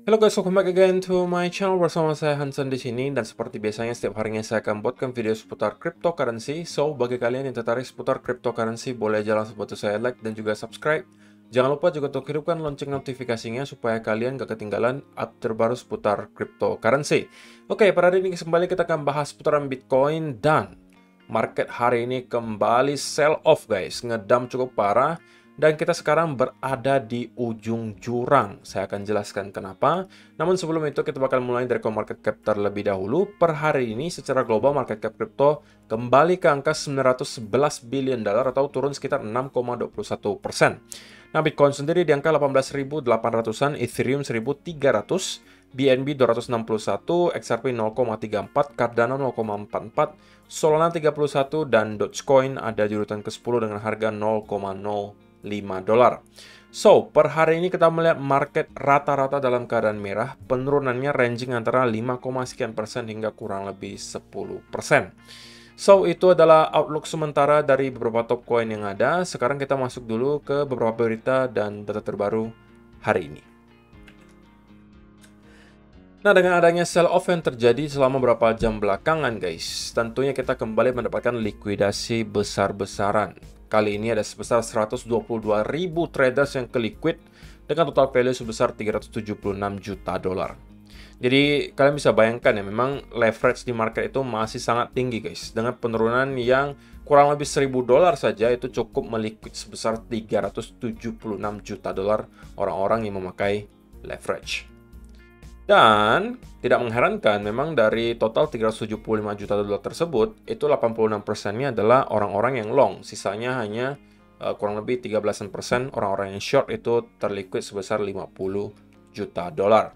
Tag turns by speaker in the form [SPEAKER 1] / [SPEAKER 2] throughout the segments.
[SPEAKER 1] Halo guys, welcome back again to my channel bersama saya Hansen di sini, dan seperti biasanya setiap harinya saya akan buatkan video seputar cryptocurrency. So, bagi kalian yang tertarik seputar cryptocurrency, boleh aja langsung bantu saya like dan juga subscribe. Jangan lupa juga untuk hidupkan lonceng notifikasinya supaya kalian gak ketinggalan update terbaru seputar cryptocurrency. Oke, pada hari ini kembali kita akan bahas seputaran Bitcoin, dan market hari ini kembali sell off guys, ngedump cukup parah. Dan kita sekarang berada di ujung jurang. Saya akan jelaskan kenapa. Namun sebelum itu kita bakal mulai dari market cap terlebih dahulu. Per hari ini secara global market cap crypto kembali ke angka 911 billion dollar atau turun sekitar 6,21%. Nah, Bitcoin sendiri di angka 18.800-an, Ethereum 1.300, BNB 261, XRP 0,34, Cardano 0,44, Solana 31, dan Dogecoin ada di urutan ke-10 dengan harga 0,05 dolar. So, per hari ini kita melihat market rata-rata dalam keadaan merah, penurunannya ranging antara 5, sekian persen hingga kurang lebih 10%. So, itu adalah outlook sementara dari beberapa top coin yang ada. Sekarang kita masuk dulu ke beberapa berita dan data terbaru hari ini. Nah, dengan adanya sell-off yang terjadi selama beberapa jam belakangan, guys, tentunya kita kembali mendapatkan likuidasi besar-besaran. Kali ini ada sebesar 122.000 traders yang ke-liquid dengan total value sebesar 376 juta dolar. Jadi, kalian bisa bayangkan ya, memang leverage di market itu masih sangat tinggi, guys. Dengan penurunan yang kurang lebih 1.000 dolar saja, itu cukup meliquid sebesar 376 juta dolar orang-orang yang memakai leverage. Dan tidak mengherankan, memang dari total 375 juta dolar tersebut, itu 86%-nya adalah orang-orang yang long. Sisanya hanya kurang lebih 13% orang-orang yang short itu terliquid sebesar 50 juta dolar.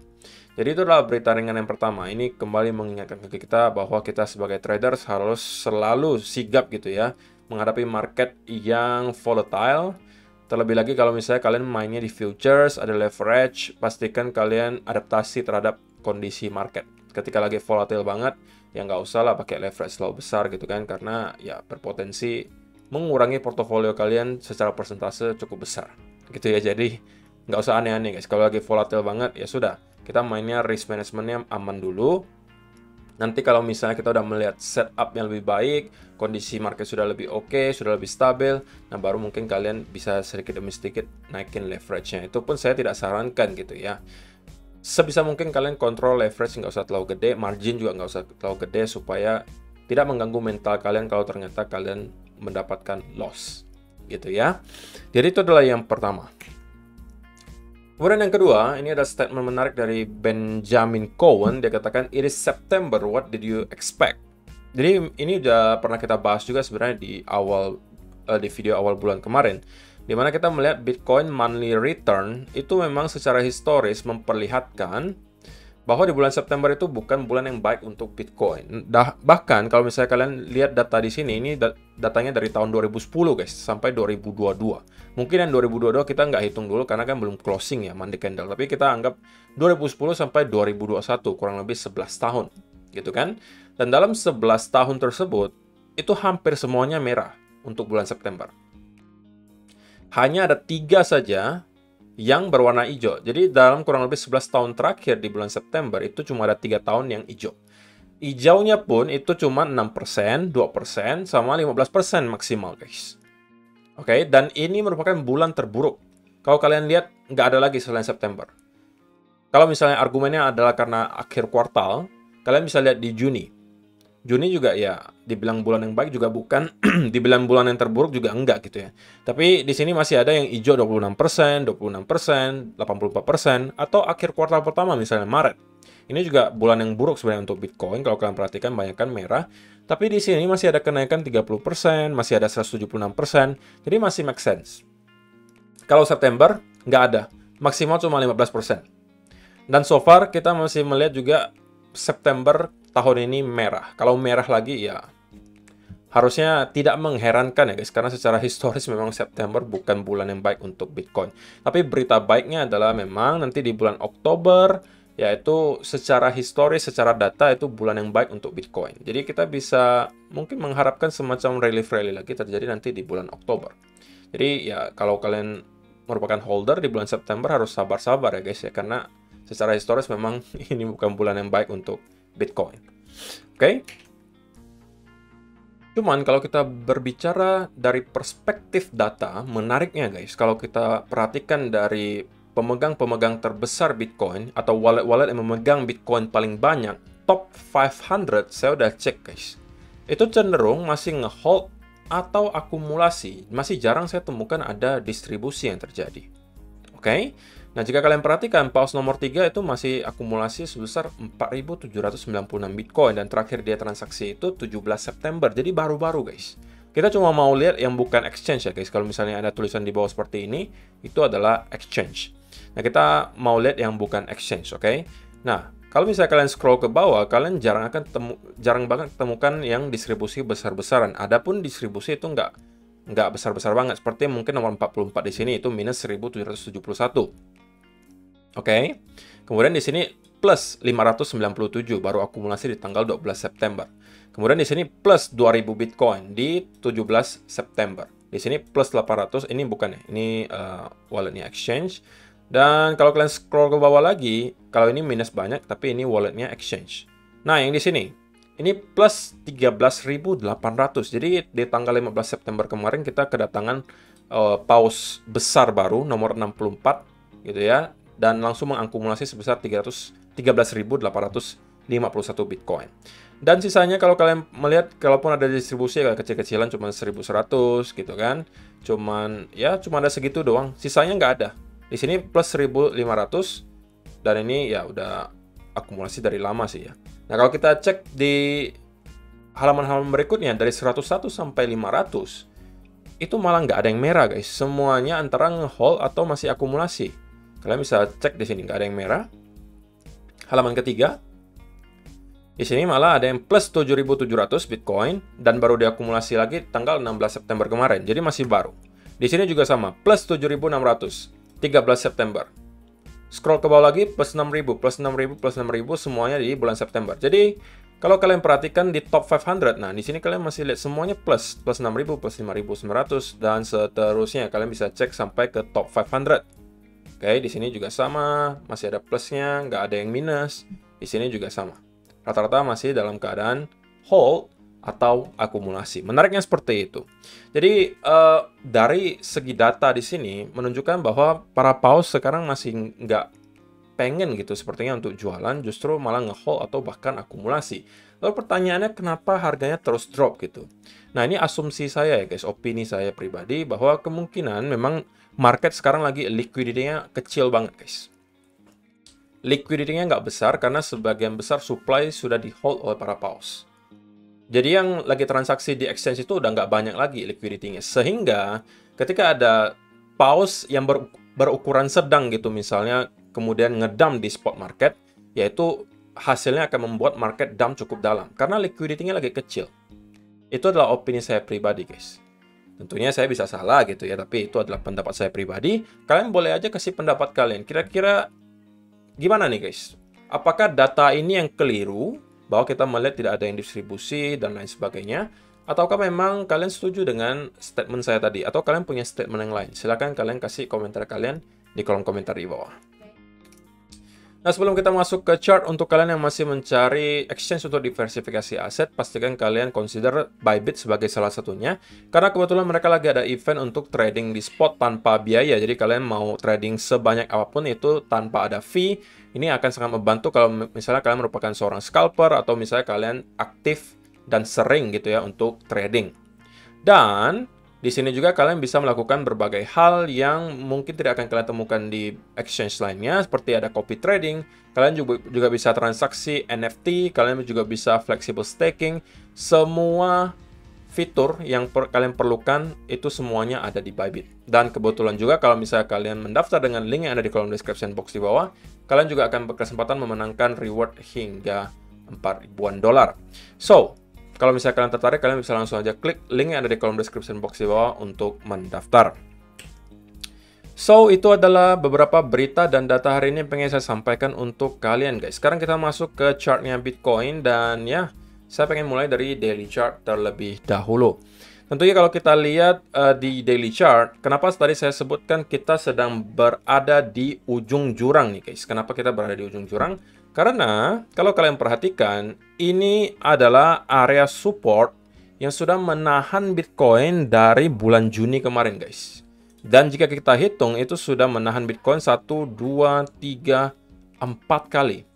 [SPEAKER 1] Jadi itu adalah berita ringan yang pertama. Ini kembali mengingatkan ke kita bahwa kita sebagai traders harus selalu sigap gitu ya, menghadapi market yang volatile. Terlebih lagi kalau misalnya kalian mainnya di futures, ada leverage, pastikan kalian adaptasi terhadap kondisi market. Ketika lagi volatile banget, ya nggak usah lah pakai leverage terlalu besar gitu kan, karena ya berpotensi mengurangi portofolio kalian secara persentase cukup besar. Gitu ya, jadi nggak usah aneh-aneh guys. Kalau lagi volatile banget, ya sudah, kita mainnya risk managementnya aman dulu. Nanti kalau misalnya kita udah melihat setup yang lebih baik, kondisi market sudah lebih oke, sudah lebih stabil, nah baru mungkin kalian bisa sedikit demi sedikit naikin leverage-nya. Itu pun saya tidak sarankan gitu ya. Sebisa mungkin kalian kontrol leverage, nggak usah terlalu gede, margin juga nggak usah terlalu gede, supaya tidak mengganggu mental kalian kalau ternyata kalian mendapatkan loss. Gitu ya. Jadi itu adalah yang pertama. Kemudian yang kedua, ini ada statement menarik dari Benjamin Cohen. Dia katakan, "It is September, what did you expect?" Jadi ini udah pernah kita bahas juga sebenarnya di video awal bulan kemarin, di mana kita melihat Bitcoin monthly return itu memang secara historis memperlihatkan bahwa di bulan September itu bukan bulan yang baik untuk Bitcoin. Bahkan kalau misalnya kalian lihat data di sini, ini datanya dari tahun 2010 guys, sampai 2022. Mungkin yang 2022 kita nggak hitung dulu karena kan belum closing ya, Monday Candle. Tapi kita anggap 2010 sampai 2021, kurang lebih 11 tahun. Gitu kan? Dan dalam 11 tahun tersebut, itu hampir semuanya merah untuk bulan September. Hanya ada 3 saja yang berwarna hijau. Jadi dalam kurang lebih 11 tahun terakhir di bulan September itu cuma ada 3 tahun yang hijau. Hijaunya pun itu cuma 6%, 2%, sama 15% maksimal guys. Oke, dan ini merupakan bulan terburuk. Kalau kalian lihat, nggak ada lagi selain September. Kalau misalnya argumennya adalah karena akhir kuartal, kalian bisa lihat di Juni. Juni juga ya dibilang bulan yang baik juga bukan, dibilang bulan yang terburuk juga enggak gitu ya. Tapi di sini masih ada yang hijau 26%, 26%, 84%, atau akhir kuartal pertama misalnya Maret. Ini juga bulan yang buruk sebenarnya untuk Bitcoin. Kalau kalian perhatikan banyak kan merah. Tapi di sini masih ada kenaikan 30%, masih ada 176%. Jadi masih make sense. Kalau September nggak ada, maksimal cuma 15%. Dan so far kita masih melihat juga September tahun ini merah. Kalau merah lagi ya harusnya tidak mengherankan ya guys, karena secara historis memang September bukan bulan yang baik untuk Bitcoin. Tapi berita baiknya adalah memang nanti di bulan Oktober, yaitu secara historis, secara data itu bulan yang baik untuk Bitcoin. Jadi kita bisa mungkin mengharapkan semacam rally lagi terjadi nanti di bulan Oktober. Jadi ya kalau kalian merupakan holder di bulan September harus sabar-sabar ya guys ya, karena secara historis memang ini bukan bulan yang baik untuk Bitcoin. Oke. Cuman kalau kita berbicara dari perspektif data, menariknya guys, kalau kita perhatikan dari pemegang-pemegang terbesar Bitcoin atau wallet-wallet yang memegang Bitcoin paling banyak, top 500 saya udah cek guys. Itu cenderung masih ngehold atau akumulasi. Masih jarang saya temukan ada distribusi yang terjadi. Oke. Nah, jika kalian perhatikan, paus nomor 3 itu masih akumulasi sebesar 4.796 Bitcoin. Dan terakhir dia transaksi itu 17 September. Jadi baru-baru, guys. Kita cuma mau lihat yang bukan exchange ya, guys. Kalau misalnya ada tulisan di bawah seperti ini, itu adalah exchange. Nah, kita mau lihat yang bukan exchange, oke? Nah, kalau misalnya kalian scroll ke bawah, kalian jarang banget temukan yang distribusi besar-besaran. Adapun distribusi itu nggak besar-besar banget. Seperti mungkin nomor 44 di sini itu minus 1.771. Oke, kemudian di sini plus 597 baru akumulasi di tanggal 12 September. Kemudian di sini plus 2000 Bitcoin di 17 September. Di sini plus 800, ini bukan ya, ini walletnya exchange. Dan kalau kalian scroll ke bawah lagi, kalau ini minus banyak, tapi ini walletnya exchange. Nah, yang di sini, ini plus 13.800. Jadi di tanggal 15 September kemarin kita kedatangan paus besar baru, nomor 64, gitu ya. Dan langsung mengakumulasi sebesar 13.851 Bitcoin. Dan sisanya kalau kalian melihat, kalaupun ada distribusi kayak kecil-kecilan cuma 1.100 gitu kan. Cuma ada segitu doang. Sisanya nggak ada. Di sini plus 1.500 dan ini ya udah akumulasi dari lama sih ya. Nah, kalau kita cek di halaman-halaman berikutnya dari 101 sampai 500 itu malah nggak ada yang merah guys. Semuanya antara nge-hold atau masih akumulasi. Kalian bisa cek di sini, nggak ada yang merah. Halaman ketiga, di sini malah ada yang plus 7.700 Bitcoin dan baru diakumulasi lagi tanggal 16 September kemarin. Jadi masih baru. Di sini juga sama, plus 7.600, 13 September. Scroll ke bawah lagi, plus 6.000, plus 6.000, plus 6.000, semuanya di bulan September. Jadi, kalau kalian perhatikan di top 500, nah di sini kalian masih lihat semuanya plus 6.000, plus 5.900, dan seterusnya. Kalian bisa cek sampai ke top 500. Oke, di sini juga sama, masih ada plusnya, nggak ada yang minus. Di sini juga sama. Rata-rata masih dalam keadaan hold atau akumulasi. Menariknya seperti itu. Jadi, dari segi data di sini menunjukkan bahwa para paus sekarang masih nggak pengen gitu sepertinya untuk jualan, justru malah nge-hold atau bahkan akumulasi. Lalu pertanyaannya kenapa harganya terus drop gitu. Nah, ini asumsi saya ya guys, opini saya pribadi bahwa kemungkinan memang market sekarang lagi liquidity-nya kecil banget guys. Liquidity-nya nggak besar karena sebagian besar supply sudah di-hold oleh para paus. Jadi yang lagi transaksi di exchange itu udah nggak banyak lagi liquidity-nya. Sehingga ketika ada paus yang berukuran sedang gitu misalnya, kemudian ngedump di spot market, yaitu hasilnya akan membuat market dump cukup dalam. Karena liquidity-nya lagi kecil. Itu adalah opini saya pribadi guys. Tentunya saya bisa salah gitu ya, tapi itu adalah pendapat saya pribadi. Kalian boleh aja kasih pendapat kalian. Kira-kira gimana nih guys? Apakah data ini yang keliru, bahwa kita melihat tidak ada yang distribusi dan lain sebagainya? Ataukah memang kalian setuju dengan statement saya tadi? Atau kalian punya statement yang lain? Silahkan kalian kasih komentar kalian di kolom komentar di bawah. Nah, sebelum kita masuk ke chart, untuk kalian yang masih mencari exchange untuk diversifikasi aset, pastikan kalian consider Bybit sebagai salah satunya. Karena kebetulan mereka lagi ada event untuk trading di spot tanpa biaya. Jadi kalian mau trading sebanyak apapun itu tanpa ada fee. Ini akan sangat membantu kalau misalnya kalian merupakan seorang scalper atau misalnya kalian aktif dan sering gitu ya untuk trading. Dan di sini juga kalian bisa melakukan berbagai hal yang mungkin tidak akan kalian temukan di exchange lainnya, seperti ada copy trading, kalian juga bisa transaksi NFT, kalian juga bisa flexible staking. Semua fitur yang kalian perlukan itu semuanya ada di Bybit. Dan kebetulan juga kalau misalnya kalian mendaftar dengan link yang ada di kolom description box di bawah, kalian juga akan berkesempatan memenangkan reward hingga $4.000. So, kalau misalnya kalian tertarik, kalian bisa langsung aja klik link yang ada di kolom description box di bawah untuk mendaftar. So, itu adalah beberapa berita dan data hari ini yang pengen saya sampaikan untuk kalian guys. Sekarang kita masuk ke chartnya Bitcoin dan ya, saya pengen mulai dari daily chart terlebih dahulu. Tentunya kalau kita lihat di daily chart, kenapa tadi saya sebutkan kita sedang berada di ujung jurang nih guys. Kenapa kita berada di ujung jurang? Karena kalau kalian perhatikan, ini adalah area support yang sudah menahan Bitcoin dari bulan Juni kemarin guys. Dan jika kita hitung, itu sudah menahan Bitcoin 1, 2, 3, 4 kali.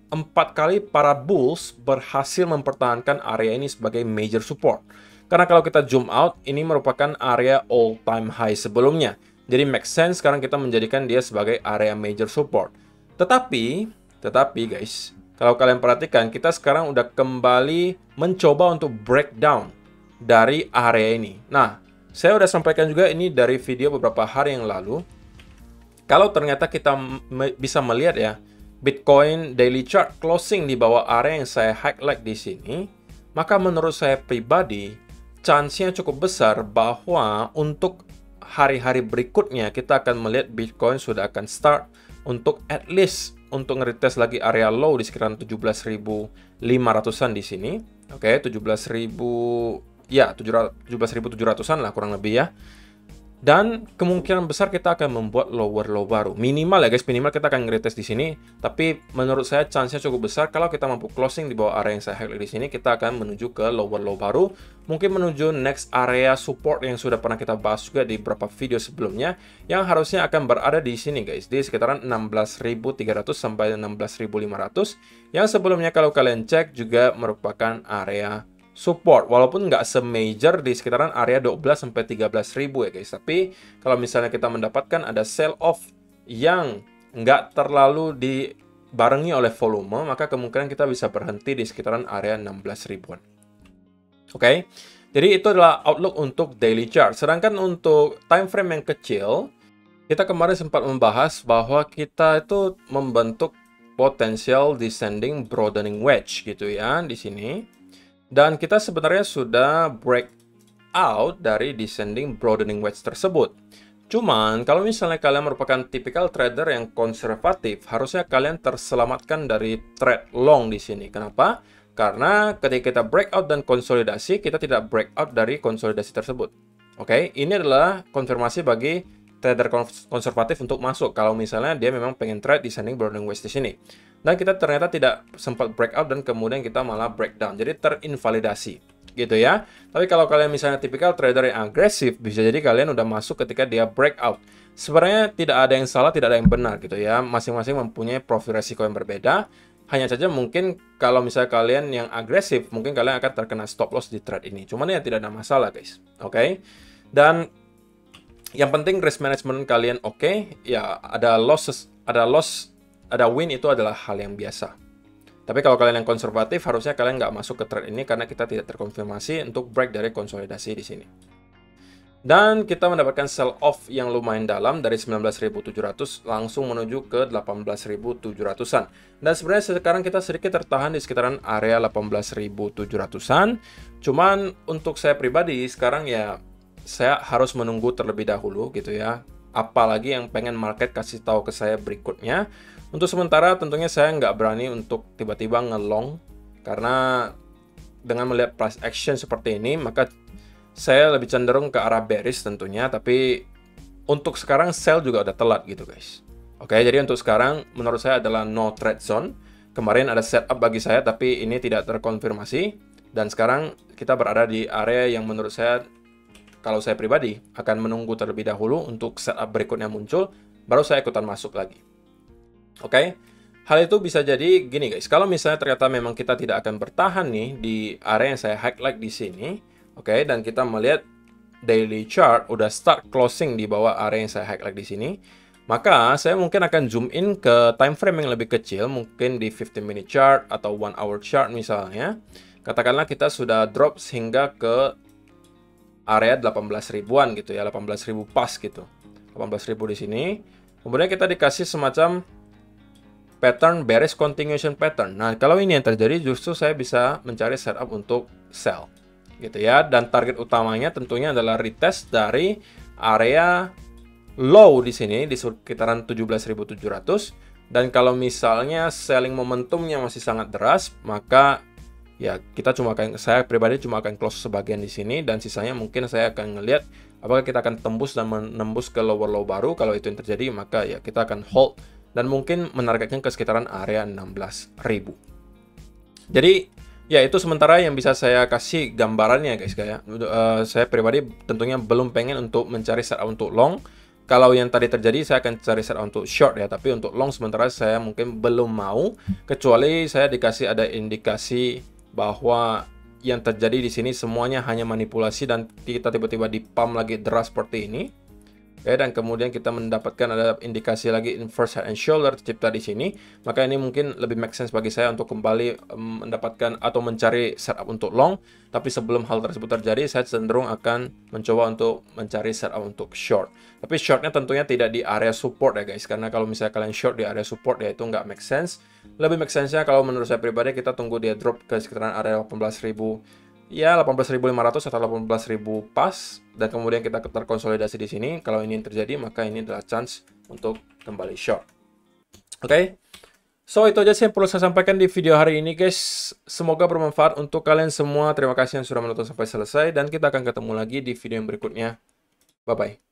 [SPEAKER 1] 4 kali para bulls berhasil mempertahankan area ini sebagai major support. Karena kalau kita zoom out, ini merupakan area all time high sebelumnya. Jadi make sense sekarang kita menjadikan dia sebagai area major support. Tetapi guys, kalau kalian perhatikan, kita sekarang udah kembali mencoba untuk breakdown dari area ini. Nah, saya udah sampaikan juga ini dari video beberapa hari yang lalu. Kalau ternyata kita bisa melihat ya, Bitcoin daily chart closing di bawah area yang saya highlight di sini, maka menurut saya pribadi, chance-nya cukup besar bahwa untuk hari-hari berikutnya kita akan melihat Bitcoin sudah akan start untuk at least untuk nge-retest lagi area low di sekitaran 17.500-an di sini. Oke, 17.700-an lah kurang lebih ya. Dan kemungkinan besar kita akan membuat lower low baru. Minimal ya guys, minimal kita akan nge-retest di sini. Tapi menurut saya chance-nya cukup besar kalau kita mampu closing di bawah area yang saya highlight di sini, kita akan menuju ke lower low baru. Mungkin menuju next area support yang sudah pernah kita bahas juga di beberapa video sebelumnya, yang harusnya akan berada di sini guys, di sekitaran 16.300 sampai 16.500. Yang sebelumnya kalau kalian cek juga merupakan area support, walaupun nggak se-major di sekitaran area 12-13.000 ya guys. Tapi kalau misalnya kita mendapatkan ada sell off yang nggak terlalu dibarengi oleh volume, maka kemungkinan kita bisa berhenti di sekitaran area 16.000-an. Oke, jadi itu adalah outlook untuk daily chart. Sedangkan untuk time frame yang kecil, kita kemarin sempat membahas bahwa kita itu membentuk potential descending broadening wedge gitu ya di sini. Dan kita sebenarnya sudah break out dari descending broadening wedge tersebut. Cuman, kalau misalnya kalian merupakan tipikal trader yang konservatif, harusnya kalian terselamatkan dari trade long di sini. Kenapa? Karena ketika kita breakout dan konsolidasi, kita tidak breakout dari konsolidasi tersebut. Oke, ini adalah konfirmasi bagi trader konservatif untuk masuk kalau misalnya dia memang pengen trade descending broadening wedge di sini. Dan kita ternyata tidak sempat breakout dan kemudian kita malah breakdown. Jadi terinvalidasi gitu ya. Tapi kalau kalian misalnya tipikal trader yang agresif, bisa jadi kalian udah masuk ketika dia breakout. Sebenarnya tidak ada yang salah, tidak ada yang benar gitu ya. Masing-masing mempunyai profil resiko yang berbeda. Hanya saja mungkin kalau misalnya kalian yang agresif, mungkin kalian akan terkena stop loss di trade ini. Cuman ya tidak ada masalah guys. Oke. Dan yang penting risk management kalian oke. Ya ada losses, ada win, itu adalah hal yang biasa. Tapi kalau kalian yang konservatif, harusnya kalian nggak masuk ke trade ini karena kita tidak terkonfirmasi untuk break dari konsolidasi di sini. Dan kita mendapatkan sell off yang lumayan dalam dari 19.700 langsung menuju ke 18.700-an. Dan sebenarnya sekarang kita sedikit tertahan di sekitaran area 18.700-an. Cuman untuk saya pribadi sekarang ya saya harus menunggu terlebih dahulu gitu ya. Apalagi yang pengen market kasih tahu ke saya berikutnya. Untuk sementara tentunya saya nggak berani untuk tiba-tiba ngelong, karena dengan melihat price action seperti ini, maka saya lebih cenderung ke arah bearish tentunya. Tapi untuk sekarang sell juga udah telat gitu guys. Oke, jadi untuk sekarang menurut saya adalah no trade zone. Kemarin ada setup bagi saya tapi ini tidak terkonfirmasi. Dan sekarang kita berada di area yang menurut saya, kalau saya pribadi, akan menunggu terlebih dahulu untuk setup berikutnya muncul, baru saya ikutan masuk lagi. Oke, hal itu bisa jadi gini guys, kalau misalnya ternyata memang kita tidak akan bertahan nih di area yang saya highlight di sini, oke, dan kita melihat daily chart udah start closing di bawah area yang saya highlight di sini, maka saya mungkin akan zoom in ke time frame yang lebih kecil, mungkin di 15 minute chart atau 1 hour chart misalnya. Katakanlah kita sudah drop hingga ke area 18.000-an gitu ya, 18.000 pas gitu. 18.000 di sini. Kemudian kita dikasih semacam pattern bearish continuation pattern. Nah, kalau ini yang terjadi, justru saya bisa mencari setup untuk sell gitu ya. Dan target utamanya tentunya adalah retest dari area low di sini di sekitaran 17.700. Dan kalau misalnya selling momentumnya masih sangat deras, maka ya saya pribadi cuma akan close sebagian di sini, dan sisanya mungkin saya akan ngelihat apakah kita akan tembus dan menembus ke lower low baru. Kalau itu yang terjadi, maka ya kita akan hold dan mungkin menargetkan ke sekitaran area 16.000. Jadi ya itu sementara yang bisa saya kasih gambarannya guys. Saya pribadi tentunya belum pengen untuk mencari setup untuk long. Kalau yang tadi terjadi, saya akan cari setup untuk short ya. Tapi untuk long sementara saya mungkin belum mau, kecuali saya dikasih ada indikasi bahwa yang terjadi di sini semuanya hanya manipulasi dan kita tiba-tiba di pump lagi deras seperti ini. Oke, dan kemudian kita mendapatkan ada indikasi lagi inverse head and shoulder tercipta di sini, maka ini mungkin lebih make sense bagi saya untuk kembali mendapatkan atau mencari setup untuk long. Tapi sebelum hal tersebut terjadi, saya cenderung akan mencoba untuk mencari setup untuk short. Tapi shortnya tentunya tidak di area support ya guys, karena kalau misalnya kalian short di area support ya itu nggak make sense. Lebih make sense-nya kalau menurut saya pribadi kita tunggu dia drop ke sekitaran area 18.000. Ya, 18.500 atau 18.000 pas, dan kemudian kita terkonsolidasi di sini. Kalau ini yang terjadi, maka ini adalah chance untuk kembali short. Oke. So, itu aja sih yang perlu saya sampaikan di video hari ini, guys. Semoga bermanfaat untuk kalian semua. Terima kasih yang sudah menonton sampai selesai, dan kita akan ketemu lagi di video yang berikutnya. Bye-bye.